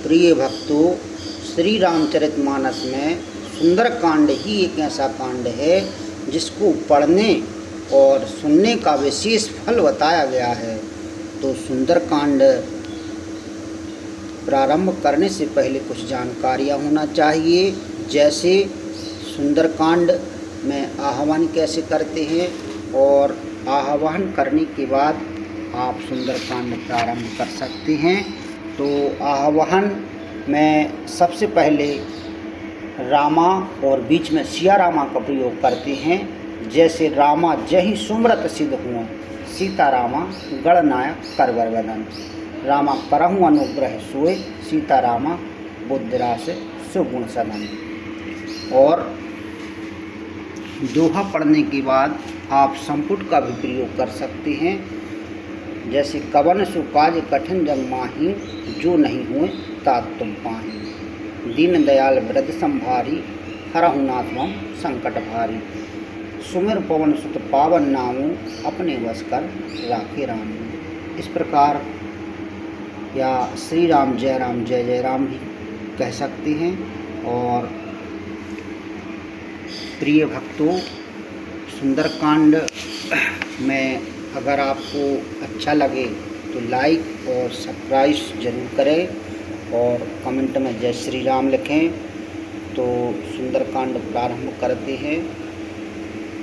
प्रिय भक्तों, श्री रामचरितमानस में सुंदरकांड ही एक ऐसा कांड है जिसको पढ़ने और सुनने का विशेष फल बताया गया है। तो सुंदरकांड प्रारंभ करने से पहले कुछ जानकारियाँ होना चाहिए, जैसे सुंदरकांड में आह्वान कैसे करते हैं और आह्वान करने के बाद आप सुंदरकांड प्रारंभ कर सकते हैं। तो आह्वान में सबसे पहले रामा और बीच में सिया रामा का प्रयोग करते हैं। जैसे रामा जहि सुमरत सिद्ध हुआ, सीता रामा गणनायक करवर वदन, रामा करहु अनुग्रह सोए, सीता रामा बुद्धिरास सुगुण सदन। और दोहा पढ़ने के बाद आप संपुट का भी प्रयोग कर सकते हैं। जैसे कवन सु काज कठिन जग माही, जो नहीं हुए तात तुम पाही, दीन दयाल वृद्ध संभारी, हरहु नाथ मम संकट भारी, सुमिर पवन सुत पावन नामो, अपने वश कर राखे राम। इस प्रकार या श्री राम जय राम भी कह सकते हैं। और प्रिय भक्तों, सुंदरकांड में अगर आपको अच्छा लगे तो लाइक और सब्सक्राइब जरूर करें और कमेंट में जय श्री राम लिखें। तो सुंदरकांड प्रारंभ करते हैं।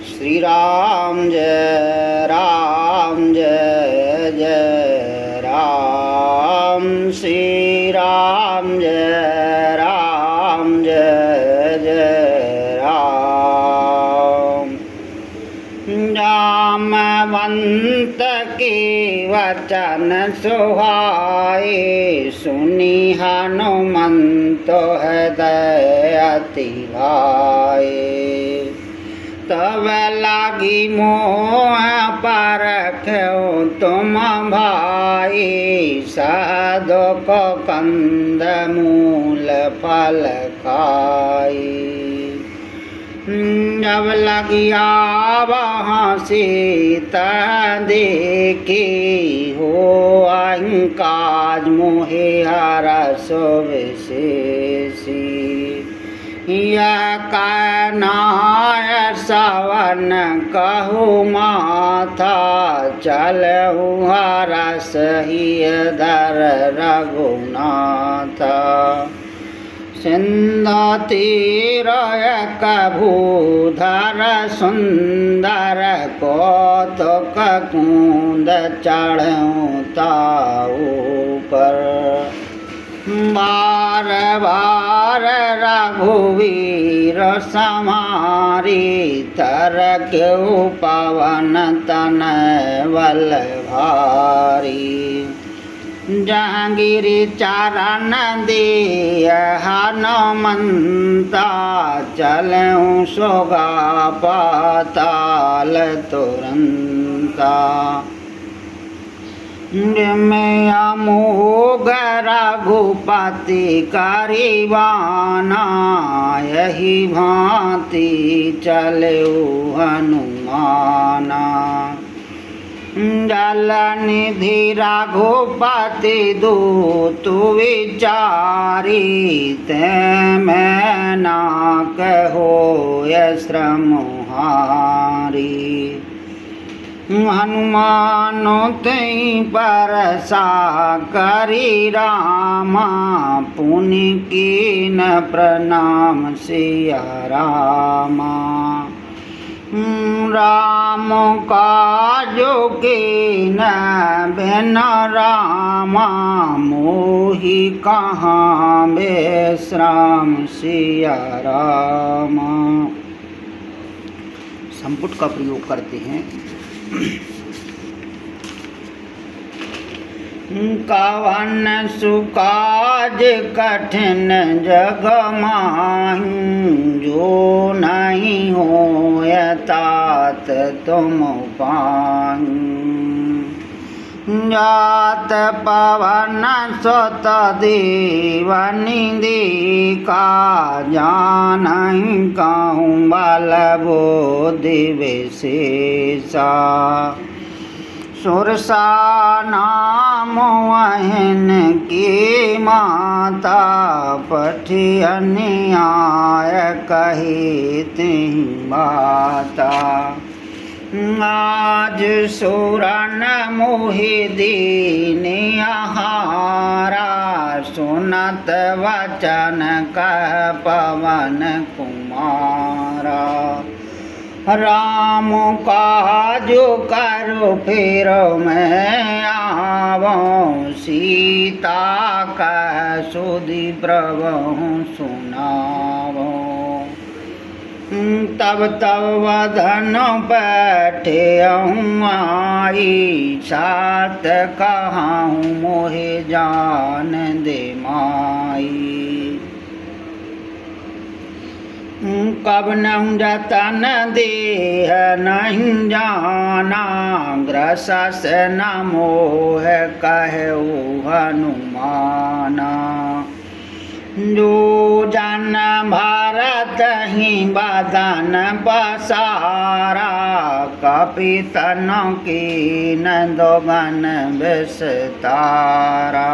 श्री राम जय जय राम, श्री राम जय जय राम। जामवंत के वचन सुहाए, सुनी हनुमंत हृदय अति भाए, तब लागी मोह परख्यो तुम भाई, साधु को कंद मूल फल खाई। जब लगिया वहाँ सीता देखी, हो अहंकाज मोहे हरस विशेषी, यह कहनाय सवन कहु माथा, चलहु हरस हियधर रघुनाथा। सिंधु तीर कभूधर सुंदर, कौतुक कुंद चढ़ऊँ ताऊ पर, बार बार रघुवीर समारी, तरक्यु पवन तनय बल भारी। जहांगीरी चरण दिय हनुमंता, चलऊँ सोगा पाताल तुरंता। में अमोघ रघुपति करीबाना, यही भांति चलऊ हनुमाना। जल निधि रघुपति दूत विचारी, ते मैं ना कहो श्रम हारी। हनुमान तई परसा करी रामा, पुनि कीन प्रणाम सिया रामा। राम काजो कीन बिन रामा, मोहि कहाँ विश्राम सिया रामा। संपुट का प्रयोग करते हैं। कवन सुकाज कठिन जग माही, जो नहीं होय तात तुम पाही। जात पवन सुत देव निधि का, जानहि कहूँ बल बुद्धि विशेषा। सुरसा नाम वहन की माता पठी अन्याय कही तिहि बाता। आज सुरन मोहि दीन आहारा सुनत वचन कह पवन कुमारा। राम काजु करु फिर मैं आवऊँ सीता कह सुधि प्रभु सुनावो। तब तब वदन बैठे आई सात कहाऊँ मोहे जान दे माई। कब न जतन देह नहीं जाना ग्रसस न मोह कहु हनुमाना। जो जन भरत ही बदन बसारा कपितन की नंदोगन विस्तारा।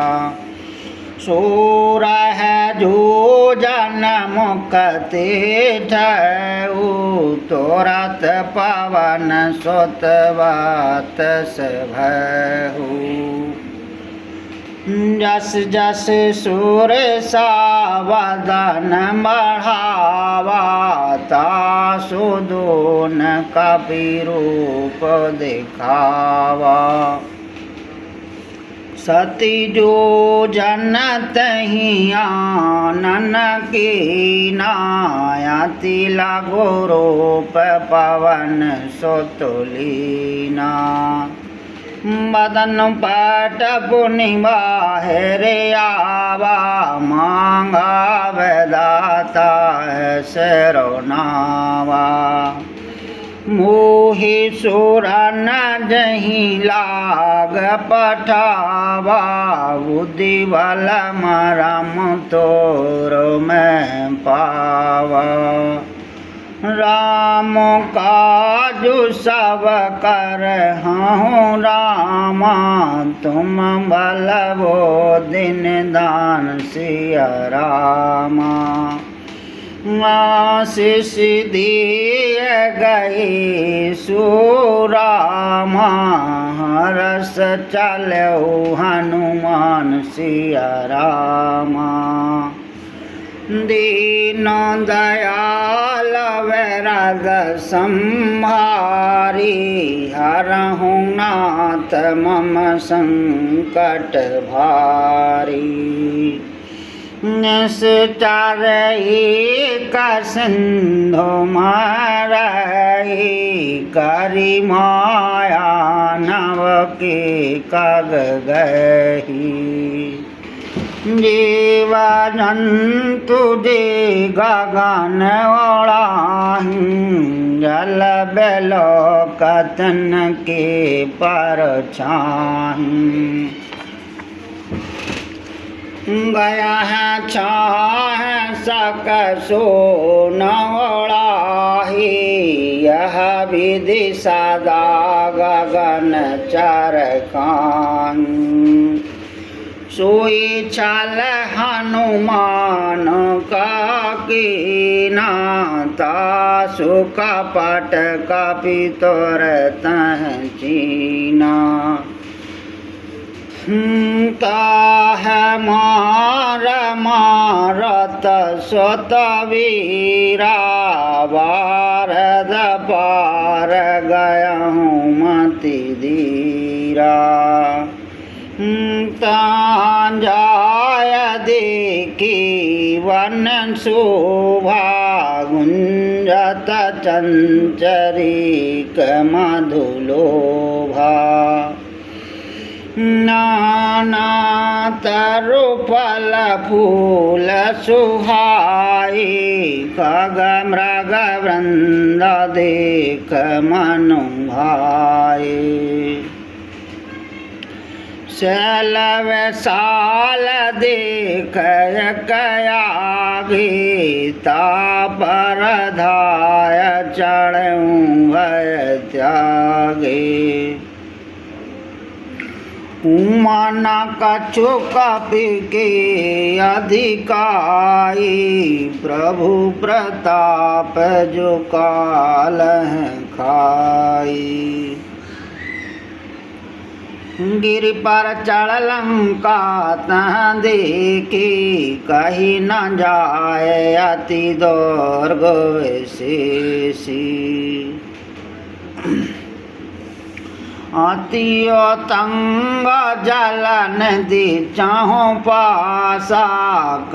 सूर है जो जन मुक्ति ठहु तोरत पवन सुतवत भयहु। जस जस सूर सावदन बढ़ावा तासु दोन कपि रूप दिखावा। सती जो जन तहि आनन की नायति लागो रूप पवन सुतुलीना। बदन पट पुनि बाहरे आवा मांगा वेदाता सिरोनावा। मोहि सुर न जही लाग पठावा बुद्धि बल मरम तोर मैं पावा। राम काजु सब कर हूँ रामा तुम बलवो दिन दान सिया रामा। आशीष दिए गई सुरामा हरस चलो हनुमान सिया रामा। दीन दयाल वैराग संहारी हरहु नाथ मम संकट भारी। निश्चर एक सिंधु मारई करी माया नव के कग गही। जीव जंतु जे गगन ओढ़ाही जल बेलो कतन के पर छाही। गया है छाह सक सो नवड़ाही यह विधि सदा गगन चरखान। सोई छल हनुमान का कीना तासु कपट कपि तोर तह चीना। ताह मार मारत स्वत वीरा वारद पार गयहूँ मति धीरा। तांजाय देखी वन शोभा गुंजत चंचरीक मधुलोभा। नाना तरु फल फूल सुहाई खग मृग वृंद देख मनु भाई। शैल वैशाल देख कयागी तापर धाय चढ़ूँ भय त्यागे। उमाना कछु कपि के अधिकाई, प्रभु प्रताप जो काल खाई। गिरि पर चढ़ लंका तह देखी, कही न जाए अति दुर्ग विशेषी। अति तंग जल नदी चाहो पासा,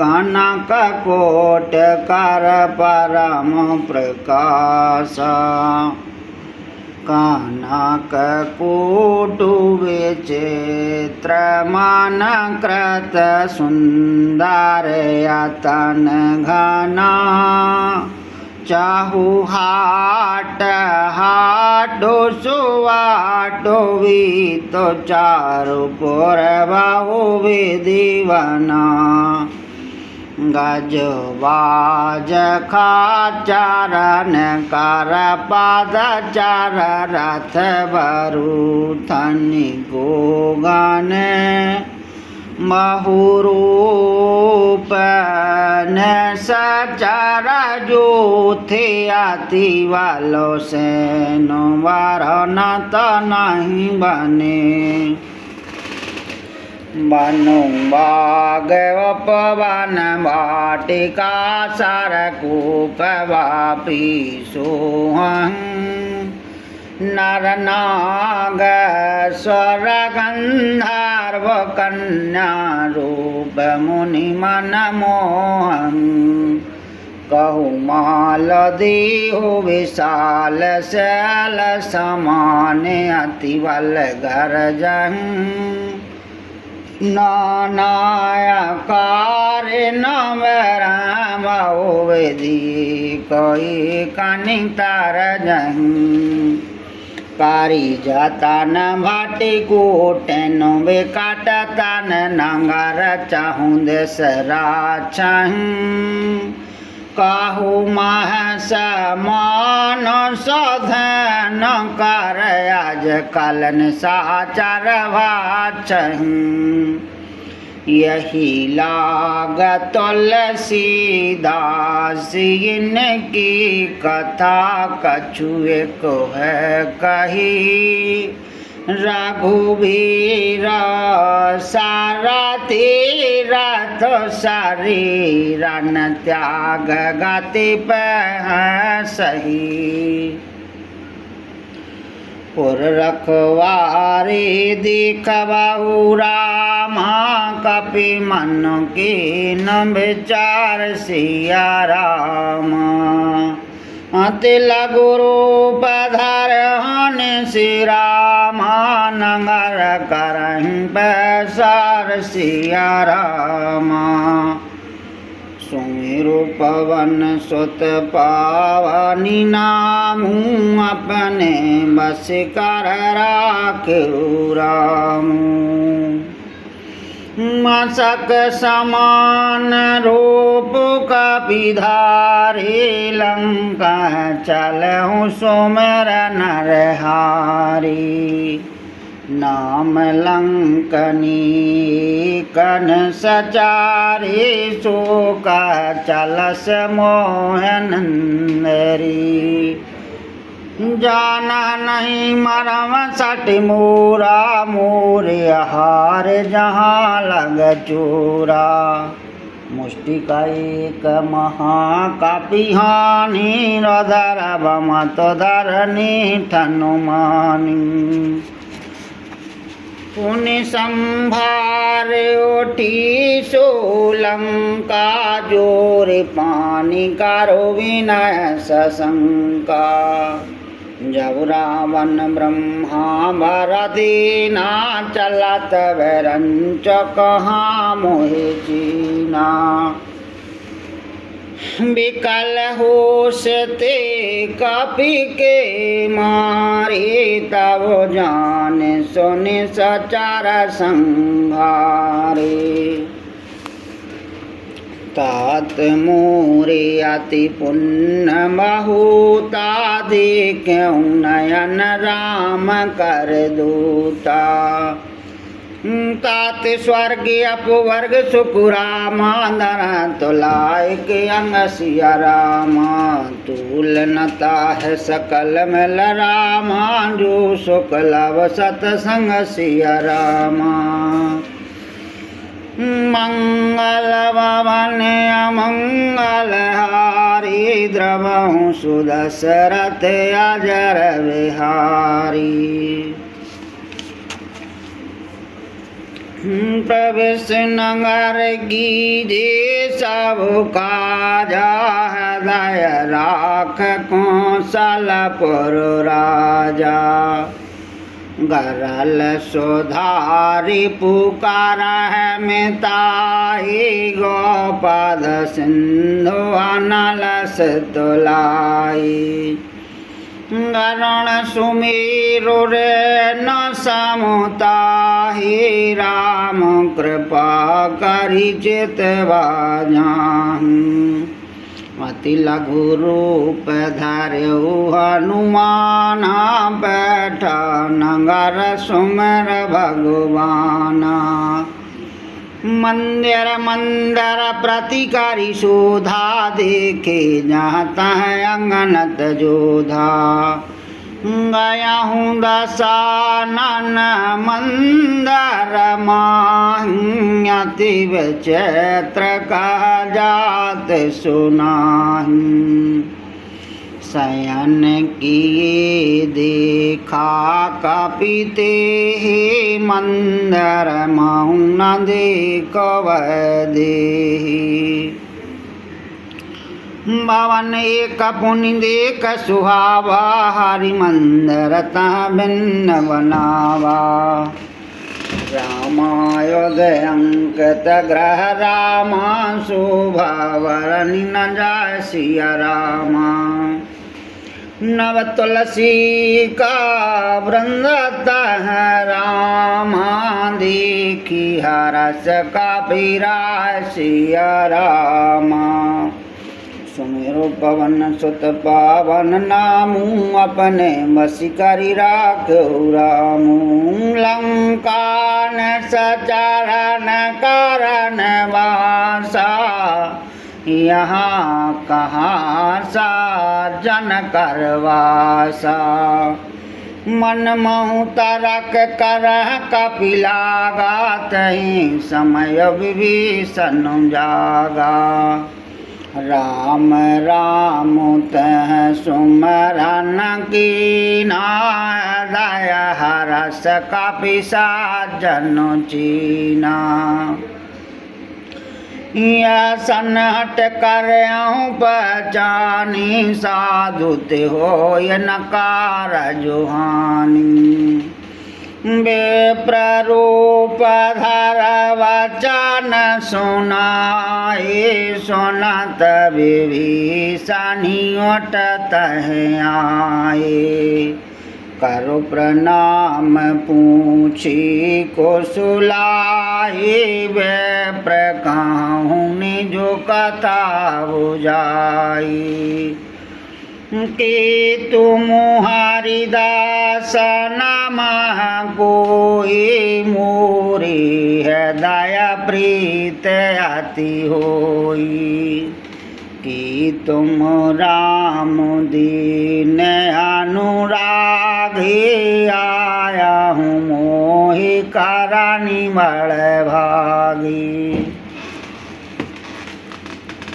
कनक कोट कर परम प्रकाशा। कनक कोटु विचित्र मन कृत, सुंदर यतन घना। चाहु हाट हाटो सुवाटो तो चारु पुर बहु विधिवना। गज बाज खाचरण कर पादचार, रथ बरु धनि गोगन। बहुरूप न सचर जोथे, अति वालो सेनो वरन त नहीं बने। बनु बाग उपवन वाटिका, सरकूप वापी सोहं। नर नाग स्वर गंधर्व कन्या, रूप मुनि मन मोहन। कहु माल देहु विशाल, शैल समान अति बल गर्जन। नानाकार नव राम विधि, कोई कनितर जन। कारी जतन भाटी कोटन, विकट तन नगर चाहूँ दसरा छन। काहू मह समान सधन कर, आज कलन साचर भाचन। यही लाग तुलसीदास, इनकी कथा कछु एक है कही। रघुवीर सारथी रथ, शरीरन त्याग गति पह सही। पुर रखवारी दिखबहु रामा, कपि मन के न विचार सिया रामा। अति लघु रूप धरहन श्री रामा, नगर करहिं पैसार सिया रामा। सुमिरु पवन सुत पावनी नामू, अपने बस कर राखिउ रामू। मसक समान रूप कपि धारी, लंका चलहु सुमिर नरहारी। नाम लंकनी कन सचारी, शोक चलस मोहन नरी। जाना नहीं मरम सट मोरा, मोर हार जहाँ लग चोरा। मुष्टि का एक महाकापि हानि, रधर बमत धरनी ठनुमानी। पुनि संभार उठी सोलंका, जोर पानी करो विनय सशंका। जब रावण ब्रह्मा भरदीना, चलत वैरंच कहाँ मोहि चीना। विकल होश ते कपि के मारे, तब जान सुन सचर संहारे। तात मोरे अति पुण्य बहुता, देखऊँ नयन राम कर दूता। तात स्वर्ग अपवर्ग सुकुरामा नर तुलाय के अंग सिया रामा तूल नता है सकल मिल रामा जो शुक्लव सतसंग सिया रामा मंगल भवन अमंगल हारी द्रवहु सुदशरथ अजर विहारी प्रवेश नगर गीजे सब काजा हृदय राख कौशलपुर राजा गरल सुधारी पुकार है मिताई गोपद सिंधु अनलस तुलाई गरुण सुमेरु रे न समुताहि राम कृपा करि चितवा जाहि अति लघु रूप धर्यु हनुमान बैठा नगर सुमर भगवाना मंदिर मंदर प्रतिकारी शोधा देखे जाता है अंगनत जोधा गया हूँ दशानन मंदर माहि चैत्र का जात सुनाहि शयन किए देखा कपिते हे मंदर महु न देखव देहि भवन एक पुनि देख सुहावा हरि मंदिर तह भिन्न बनावा रामायोदय अंकित ग्रह रामा शोभा वरनि न जाय सिया रामा नव तुलसी का वृंद है रामा देखी हरस का पीराय सिया रामा सुमेरु पवन सुत पावन नामू अपने बसी करी राखो रामू लंका न सचारण कारण वासा यहाँ कहाँ सा जन करवासा मन महु तरक कर कपिलागा तहीं समय विभीषण जागा राम राम तह सुमरन कीना दया हरस कपिसा जन चीना या सनहट कर पहचानी साधुत हो ये नकार जुहानी बेप्ररूप धर वचन सुनाए सुनत विभीषणी उठत आए करो प्रणाम पूछी कुशलाए वे प्रकाहूँ जो कथा बुझाई कि तुम हरिदास नाम कोई मोरी है दया प्रीत अति होई कि तुम राम दीन अनुरागी आया हूँ मोहि करानी बड़ भागी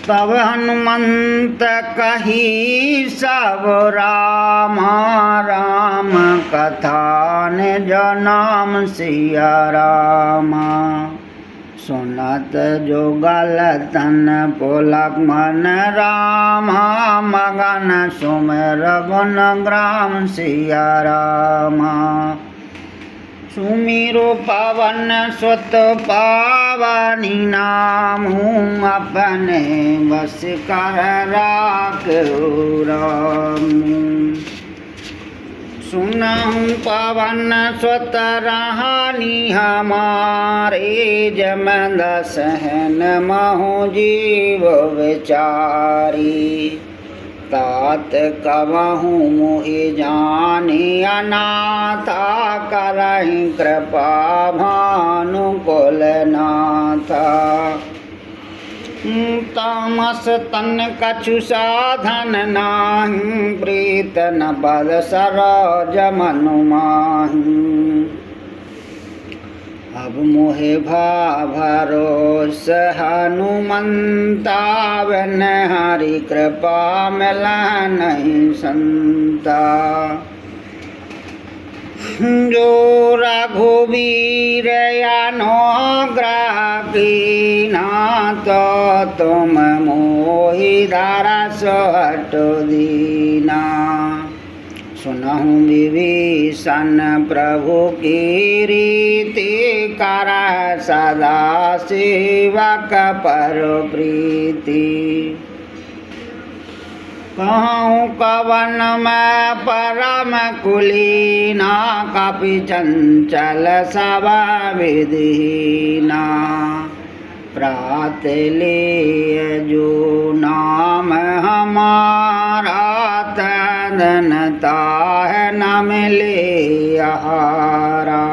तब हनुमंत कही सब राम राम कथा ने जो नाम सिया रामा सुनत जो गलतन पुलक मन रामा मगन सुमेर गुण ग्राम सिया रामा सुमिरो पवन सुत पावनी नामू अपने बस कर राखो रामू सुनहु पवन सुत रहानी हमारे जमन सहन महु जीव विचारी तात कवहु मोहि जानी अनाथा करहि कृपा भानुकुल नाथा। तामस तन कछु साधन नाही प्रीत न बल सरोज मनु माही। अब मोहे भरोस हनुमंता बिन हरि कृपा मिला नहीं संता। जो रघुवीर अनुग्रह कीना तो तुम मोहि दारस हटो दीना। सुनहु विभीषण प्रभु की रीति करह सदा सेवक पर प्रीति। कहूँ कवन मैं परम कुलीना कपि चंचल स्वभाव विधीना। प्रात लिए जो नाम हमारा तदनता है न मिले आहारा।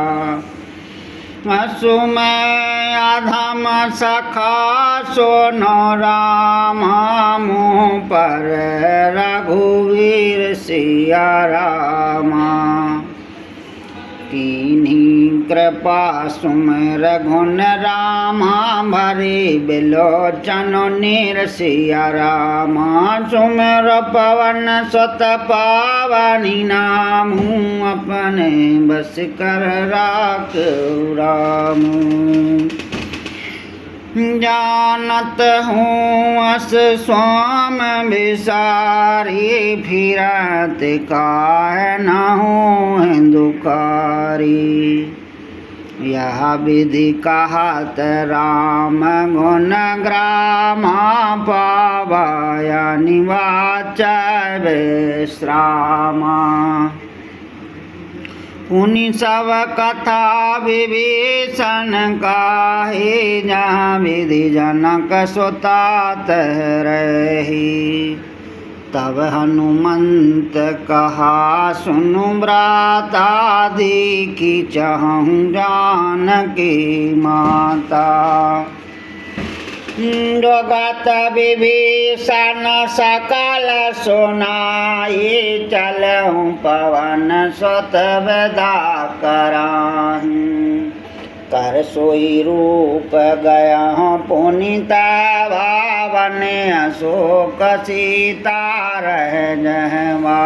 असुमय अधम सखा सोनो रामा मुँह पर रघुवीर सिया रामा। कीन्ही कृपा सुमिर गुण रामा भरे बिलोचन नीर सिया रामा। सुमिर पवन सुत पावनी नामू अपने बस कर राखो रामू। जानत हूँ अस स्वाम बिसारी फिरत काहे न हूँ दुखारी। यह विधि कहत राम गुण ग्रामा पावया निवाच विश्रामा। पुनि सब कथा विभीषण काहि जहाँ विधि जनक सुतात रही। तब हनुमंत कहा सुनु भ्राता देखी चहु जानकी माता। जगत विभीषण सकल सुनाई चलहु पवन सुत विदा कराहि। कर सोई रूप गया पुनीत भावन अशोक सीता रह जहवा।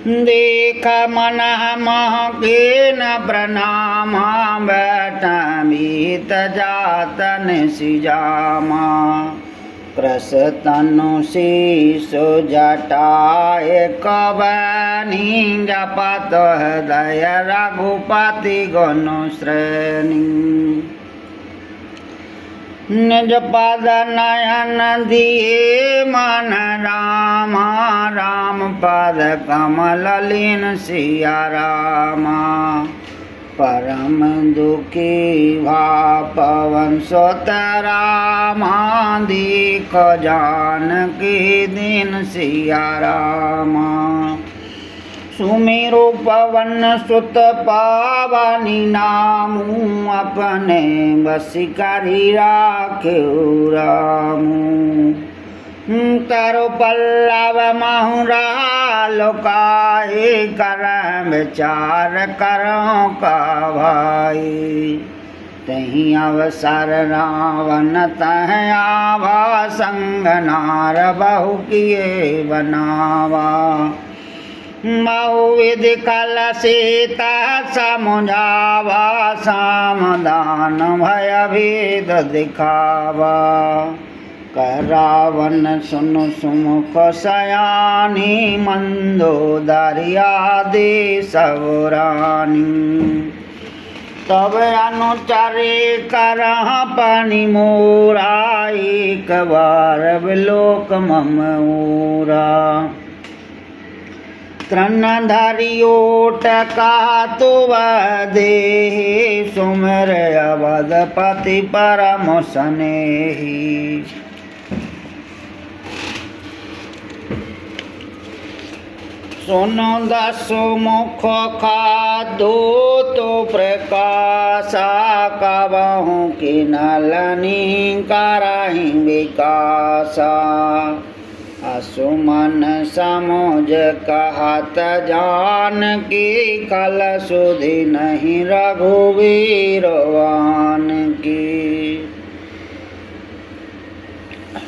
देख मन मह कीन प्रणामा बैठमीत जातन सिजामा। कृस तनु शीशु जटाए कबनी जपत हृदय रघुपति गुण श्रेणी। निज पद नयन दिए मन रामा राम पद कमल लीन सिया रामा। परम दुखी भा पवन सुत रामा दीख जानकी दीन सिया रामा। सुमिरु पवन सुत पावनी नामू अपने बस करि राख्यो रामू। तरु पल्लव महु रहा लुकाए कर विचार करो का भाई। तही अवसर रावण तह आवा संग नार बहु किए बनावा। बहुविधि कल सीता समुझावा सामदान भय भेद दिखावा। रावण सुनु सुमुख सयानी मंदोदरी आदि सब रानी। तब अनुचरे करह पनि मोरा एक बार विलोक मम ओरा। तृण धरि ओट का तुव देहि सुमिर अवधपति परम स्नेही। सुनो दसो मुख खादो तो प्रकाशा कबहु कि नलनी कराही विकासा असुमन समोज कहत जान की कल सुधि नहीं रघुवीरवान की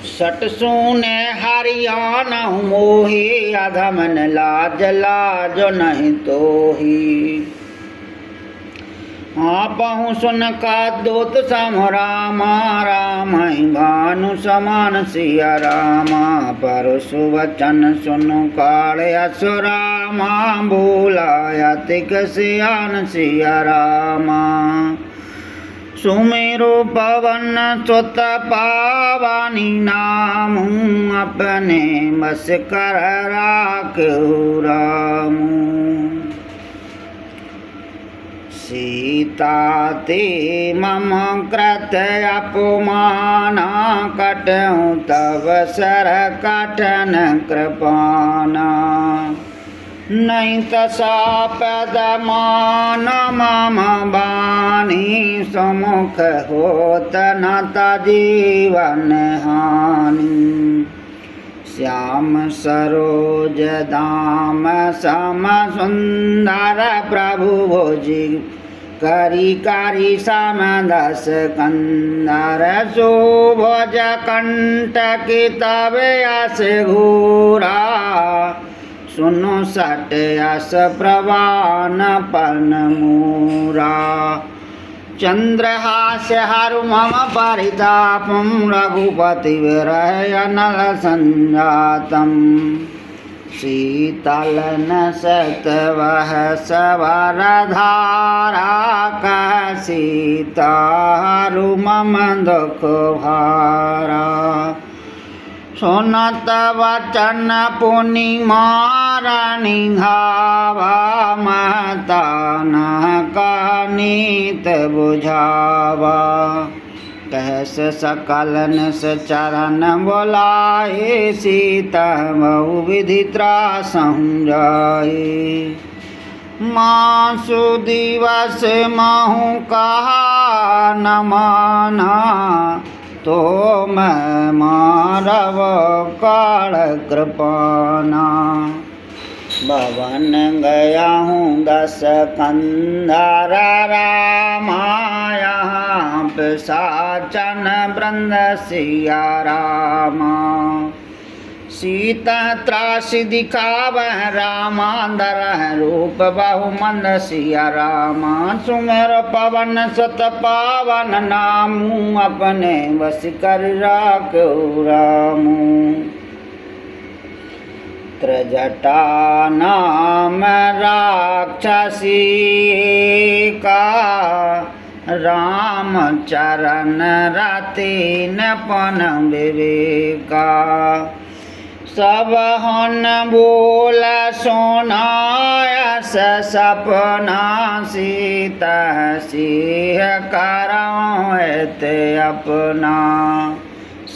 सट सुने हरियाणा मोही अधमन लाज लाज नहीं तो ही आपहु सुन का दूत सम रामा राम भानु समान सिया रामा परसु वचन सुनु काल असुरामा भूलाया तिक सियान सिया रामा सुमेरु पवन सुत पावानी नाम अपने बस कर राखु रामू सीता ते मम कृत अपमाना कटहु तव सर कठन कृपाना नहीं तसा पदमान मम बानी सुमुख होत न जीवन हानि श्याम सरोज दाम सम सुंदर प्रभु भोजि करी कारी सम दस कंदर सुभोज कंटक तब यस घूरा सुनो सट यस प्रवान पन मूरा चंद्रहास्य हरु मम परितापं रघुपति विरह अनल संजातम शीतलन सतवह सवर धारा कह सीता हरु मम दुख भारा सुनत वचन पुनि मारणी घावा महता न नीत बुझावा कहस सकलन से चरण बोलाए सीता बहु विधि त्रासं जाए मासु दिवस महु कहा न माना तो मैं मारव काल कृपाना भवन गया हूँ दस कंधर रामाया पिशाचन वृंद सिया रामा सीता त्रासि दिखावह रामांदर रूप बहु मंद सिया रामा सुमेर पवन सत पावन नामू अपने वश कर राखो रामू त्रजटा नाम राक्षसी का राम चरण रति नपन विवेका सब हन बोल सोनायस सपना सीता सिंह करौत अपना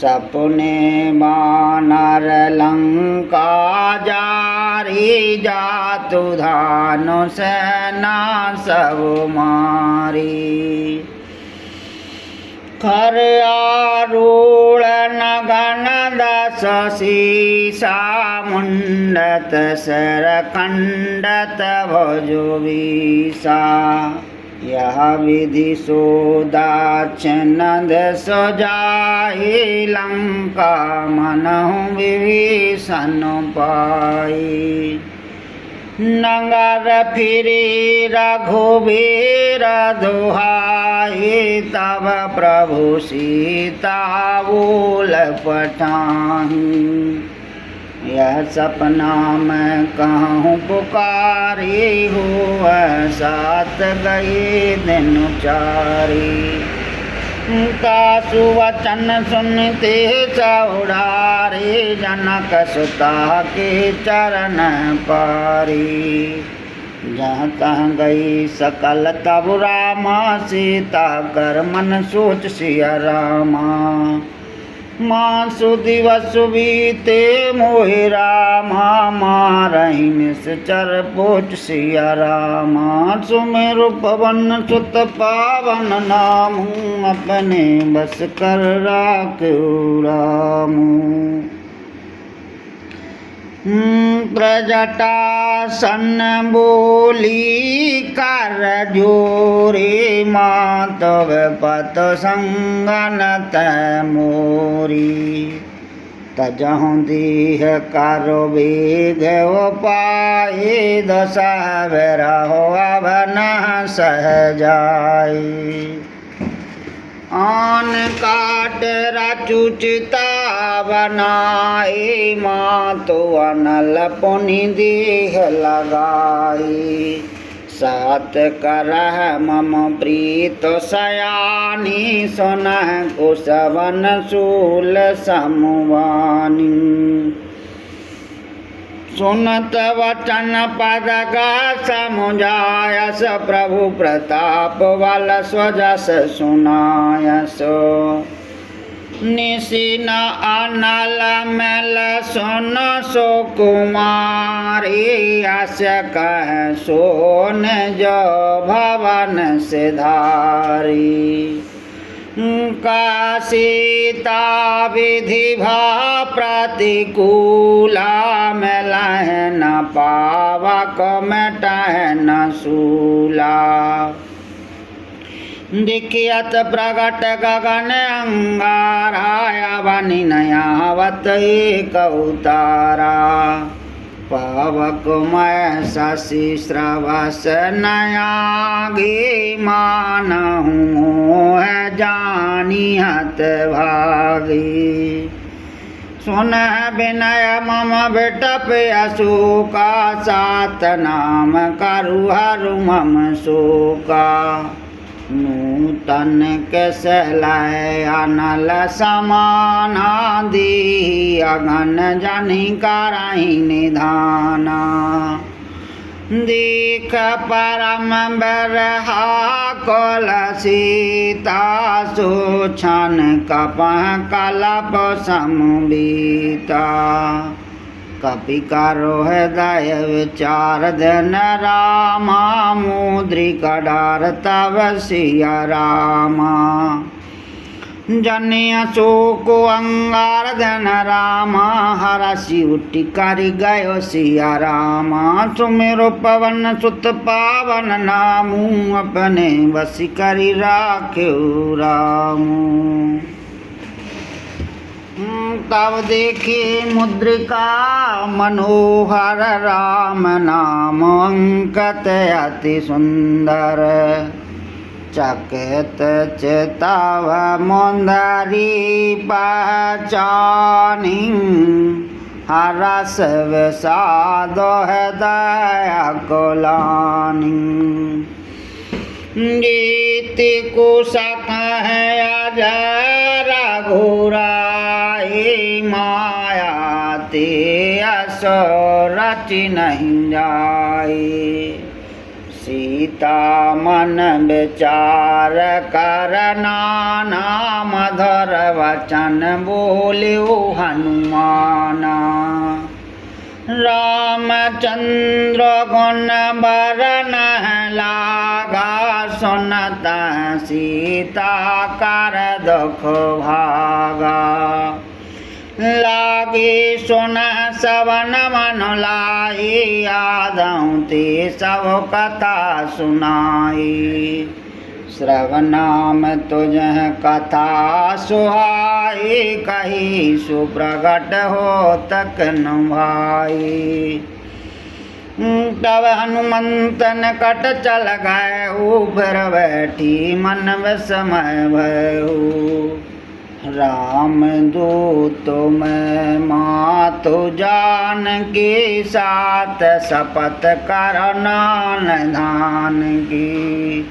सपने बानर लंका जारी जातु धानु सेना सब मारी खर आरूढ़ नगन दस शीसा मुंडत सर खंडत भुजो विषा यह विधि सोदाचनद सजाई लंका मनहु विभीषण पाई नगर फिरी रघुबीर दुहाई तब प्रभु सीता बोल पठाही यह सपना मैं कहूँ पुकारी हो साथ गई दिन चारी कासु वचन सुनते चौड़ारे जनक सुता के चरण पारी जहाँ तहाँ गई सकल तब रामा सीता कर मन सोच सिया रामा मासु दिवस बीते मोहि रामा, मारहि निश्चर पोच सिया रामा। सुमेरु पवन सुत पावन नामु, अपने बस कर राख्यो रामू। प्रजटासन बोली कर जोरे, मातव पत संगनत मोरी। तजहु देह करो वेग पाए, दशहरा हो अब न सह जाए। आन काट रचुचिता बनाए, मातो अनल पुनि देह लगाई। सात करह मम प्रीत सयानी, सुनह कुशवन शूल समुवानी। सुनत वचन पद समुझायस, प्रभु प्रताप बल स्वजस सुनायस। निशिन अनल मल सुन सो कुमारी, अस कह सोन जो भवन सिधारी। का सीता विधि भा प्रतिकूला, मिलह न पावक मिटह न सूला। दिखियत प्रगट गगन अंगारा, बनि नयावत एक अवतारा। पावक मैं शशि श्रवस नयागी, मानहु मोह जानियत भागी। सुन विनय मम बिटप अशोका, सात नाम करु हरु मम शोका। नूतन केसलय अनल समाना, दी अगन जनि करहि निधाना। देख परम बरहा कुल सीता, सोछन कपह कलप समबीता। कपि करो हृदय विचार धन रामा, मुद्रिक डार तव सिया रामा। जनिया शोक अंगार धन रामा, हरसि उठि करि गयो सिया रामा। सुमेरु पवन सुत पावन नामू, अपने बसि करि राख्यो रामू। तब देखी मुद्रिका मनोहर, राम नाम अंकित अति सुंदर। चकित चितव मुंदरी पहचानी, हरस विषाद हृदय कुलानी। गीति कुशक है अजय रघुराई, माया ते असुर रचि नहीं जाई। सीता मन विचार कर नाना, मधुर वचन बोलियो हनुमाना। रामचंद्र गुण बरन लागा, सुनत सीता कर दुख भागा। लागे सुन सवन मन लाई, आदौ ते सब कथा सुनाई। श्रवनाम तुझ कथा सुहाई, कही सुप्रगट हो तक न भाई। तब हनुमंत निकट चल गए, ऊपर बैठी मन विस्मय भयउ। राम दूत मैं मातु जान के, साथ शपथ कर नान धान की।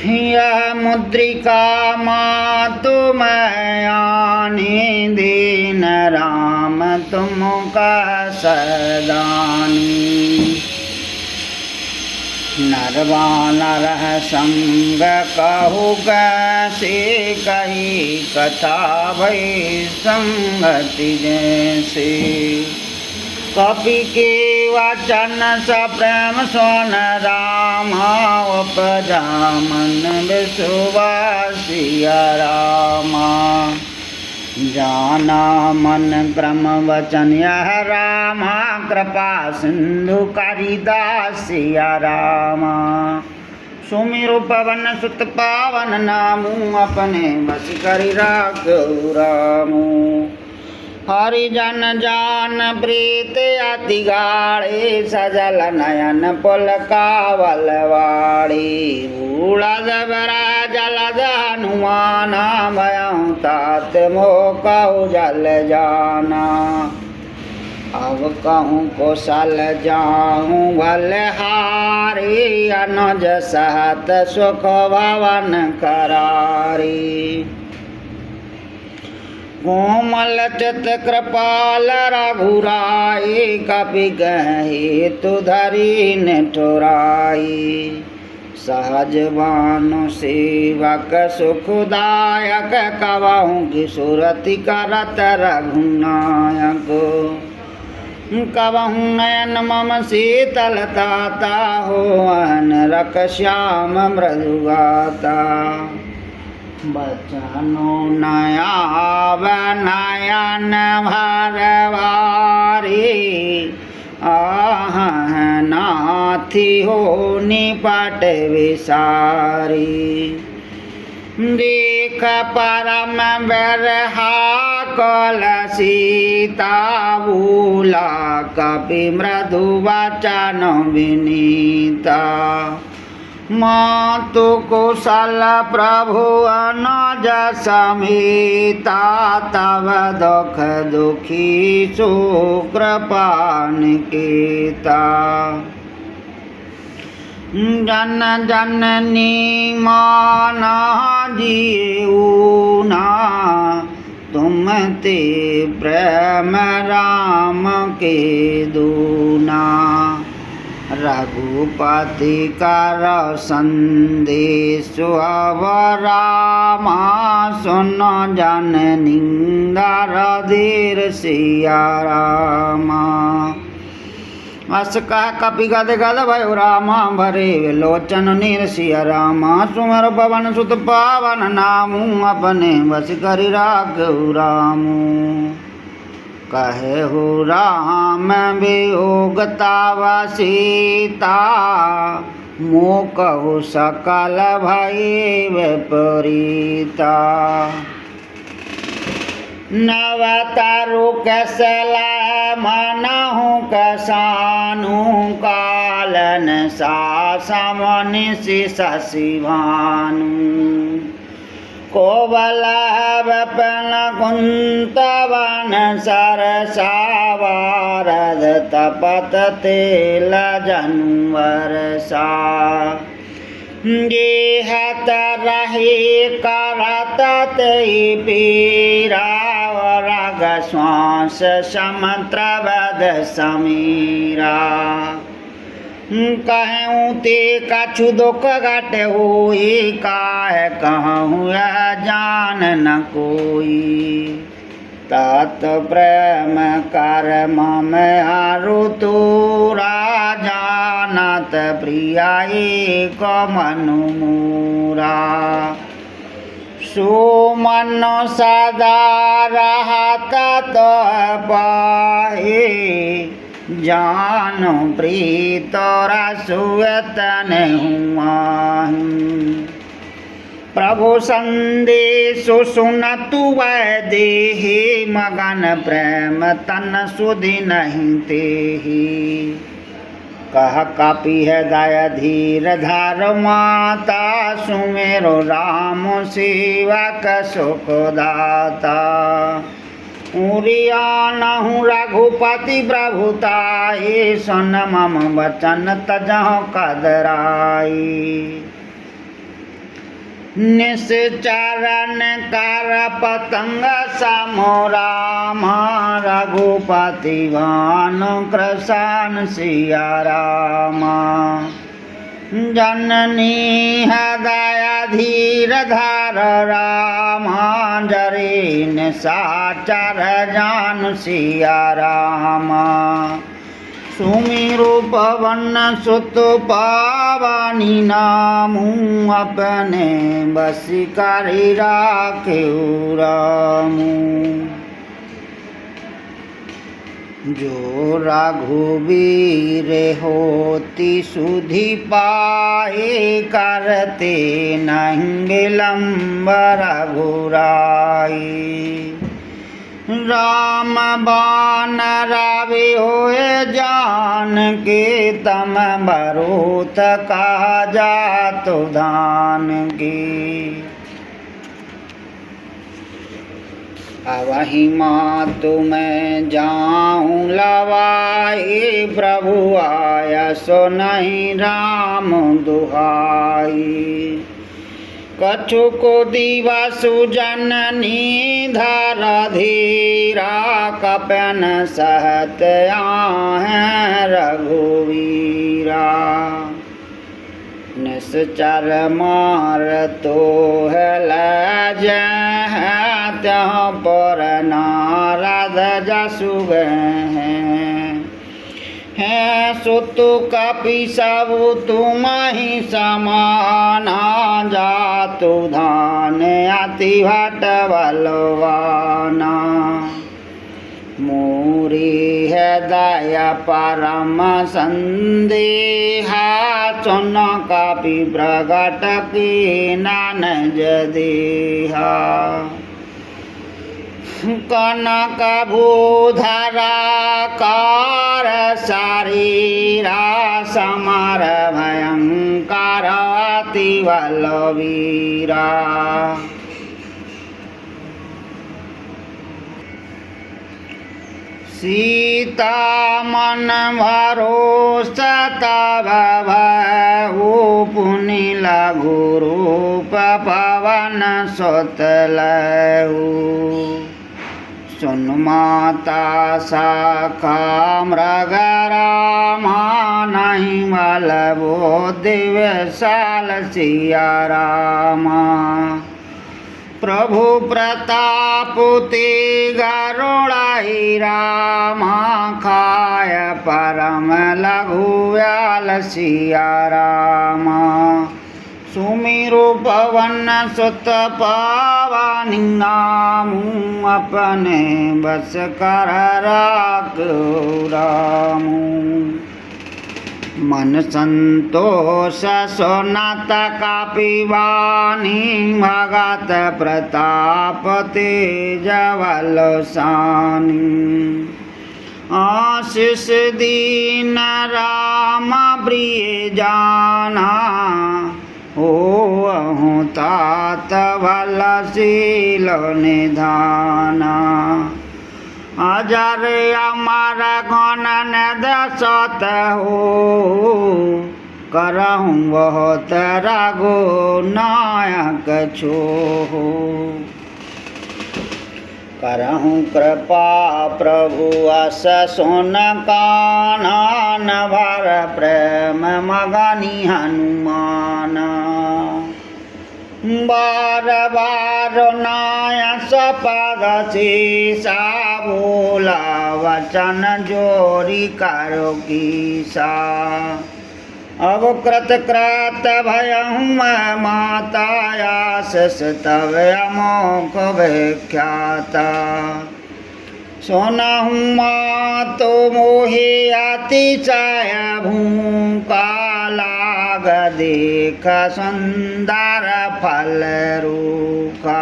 यह मुद्रिका मातु मैं आनी, दीन राम तुम का सदानी। नरवानर संग कहु कैसे कही कथा भई संगति जैसे। कपि के वचन सप्रेम सोन रामा उपजा मन विश्वासिया रामा। जाना मन क्रम वचन यह रामा कृपा सिंधु कारिदासिया रामा। सुमिरु पवन सुत पावन नामू अपने बस करि राखहु रामू। हरिजन जान प्रीत अति गाढ़े सजल नयन पुलकावल वाड़ी। बूढ़ा जबरा जलद हनुमान भयं तात मोह कहु जल जाना। अब कहूँ कौशल जाऊँ बलहारी अनुज सहत सुख भवन करारी। कोमल चित कृपाल रघुराई कपि कहे तु धरी निठुराई। सहज भानु सेवक सुखदायक कवहु की सुरति करत रघुनायक। कवहु नयन मम शीतलता हो अनरक श्याम मृदुगाता। बचनो नया नयन भरवारी आह नाथी हो निपट विसारी। देख परम बरहा कल सीता भूला कपि मृदु वचन विनीता। मातु कुशल प्रभु अनुज समेता तव दुख दुखी सुकृपा निकेता। जन जननी माना जीऊ ना तुम ते प्रेम राम के दूना। रघुपति कर संदेश अब रामा सुनो जन निंदर धीर सिया रामा। अस कह कपि गद गद भयो रामा भरे लोचन नीर सिया रामा। सुमर पवन सुत पावन नामू अपने बस करि राखहु रामू। कहे हो राम वियोग तव सीता मोह कहु सकल भई विपरीता। नव तरु कसला मनहु कसानु कालन सा समनिसि शशि भानु। कोवल वपन कुंत वन सरसा वारद तपत तेल जनु वर्षा। गेहत रही करत तेहि पीरा रग श्वास समुद्र वद समीरा। कहूँ ते कछु दुख घट होई काहे कहूँ यह जान न कोई। तात प्रेम कर मम हारु तोरा जानत प्रिया एक मनु मोरा। सो मनो सदा रहत तो पाहे जानो प्रीत रसुयतन हुआहूँ। प्रभु संदेश सुनतु वै देहि मगन प्रेम तन सुधि नहीं तेहि। कह कपि हृदय धीर धर माता सुमेरो राम सेवक सुखदाता। उरियानहु रघुपति प्रभुताई सुन मम वचन तजहु कदराई। निश्चरण कर पतंग समोरामा रघुपति भानु कृष्ण सिया रामा। जननी हृदय धार रामा जरीन साचर जान सिया रामा सुमिरु पवन सुत पावनी नामू अपने बस करी राखेउ रामू जो रघुवीर होती सुधि पाए करते नहीं विलम्ब रघुराई राम बान रावे होए जान के तम बरूथ कहा जात धान की अवहि मातु मैं जाऊँ लवाई प्रभु आया सो नहीं राम दुहाई कछु को दिवस जननी धर धीरा कपन सहत आहे रघुवीरा निश्चर मार तो है लज त्यों पर नारद जसु हैं सुतु कपि सब तुम ही समाना जातु धान अति भट बलवाना मोरी हृदय परम संदेहा सुन कपि प्रगट की नानज देहा कनक भूधरा कार शरीरा समर भयंकर अति बलवीरा सीता मन भरोसा तब भू पुनि लघु रूप पवन सुत लहू सुन माता शाखा मृग रामा नहीं बलबो दिव्य साल सिया रामा प्रभु प्रताप ते गरुड़ाई रामा खाय परम लघु व्याल सिया रामा सुमिरु पवन सुत पावनी नामू अपने बस कर राखेउ रामू मन संतोष सोनत कपिवानी भगत प्रताप तेज बलशानी आशीष दीन राम प्रिय जाना हो अहूँ तात बलशील निधाना अजर अमर गणन दसत हो करहूँ बहुत रघु नायक छो करहूँ कृपा प्रभु अस सुन कानन भर प्रेम मगनी हनुमान बार बार नाय सपद शीसा बोला वचन जोरी करो कीसा अब कृत कृत भयहूँ मैं मातायास तव अमोघ विख्याता सोनहूँ मातो मोहे अतिशय भूखा लाग देख सुंदर फल रूखा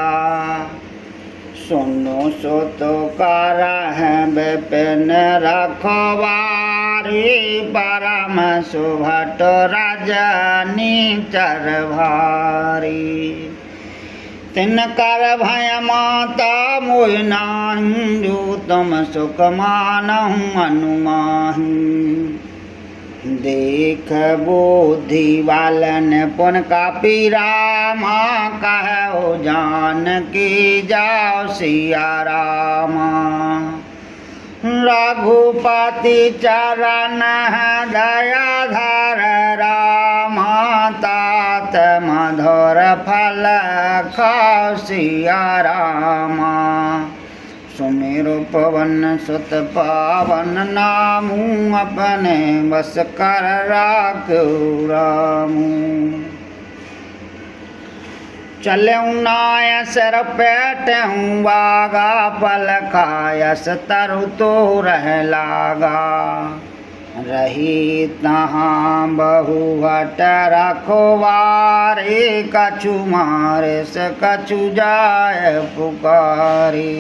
सुनो सो तो कर विपिन रखवारी परम सुभट रजनी चर भारी तिनकर भय माता मोहि नाहीं जो तुम सुख मानहूँ अनुमाही देख बुद्धि वालन पुन कपि रामा कहो जान की जाओ सिया रामा रघुपति चरण दयाधर रामा मधुर फल खाओ सिया रामा। सुमेरु पवन सुत पावन नामू अपने बस कर राखो रामू। चलऊँ नाय सिर पेटऊँ बागा पल खायस तरु तो रह लागा। रही तहाँ बहु हट रखवारे कछु मारे से कछु जाय पुकारे।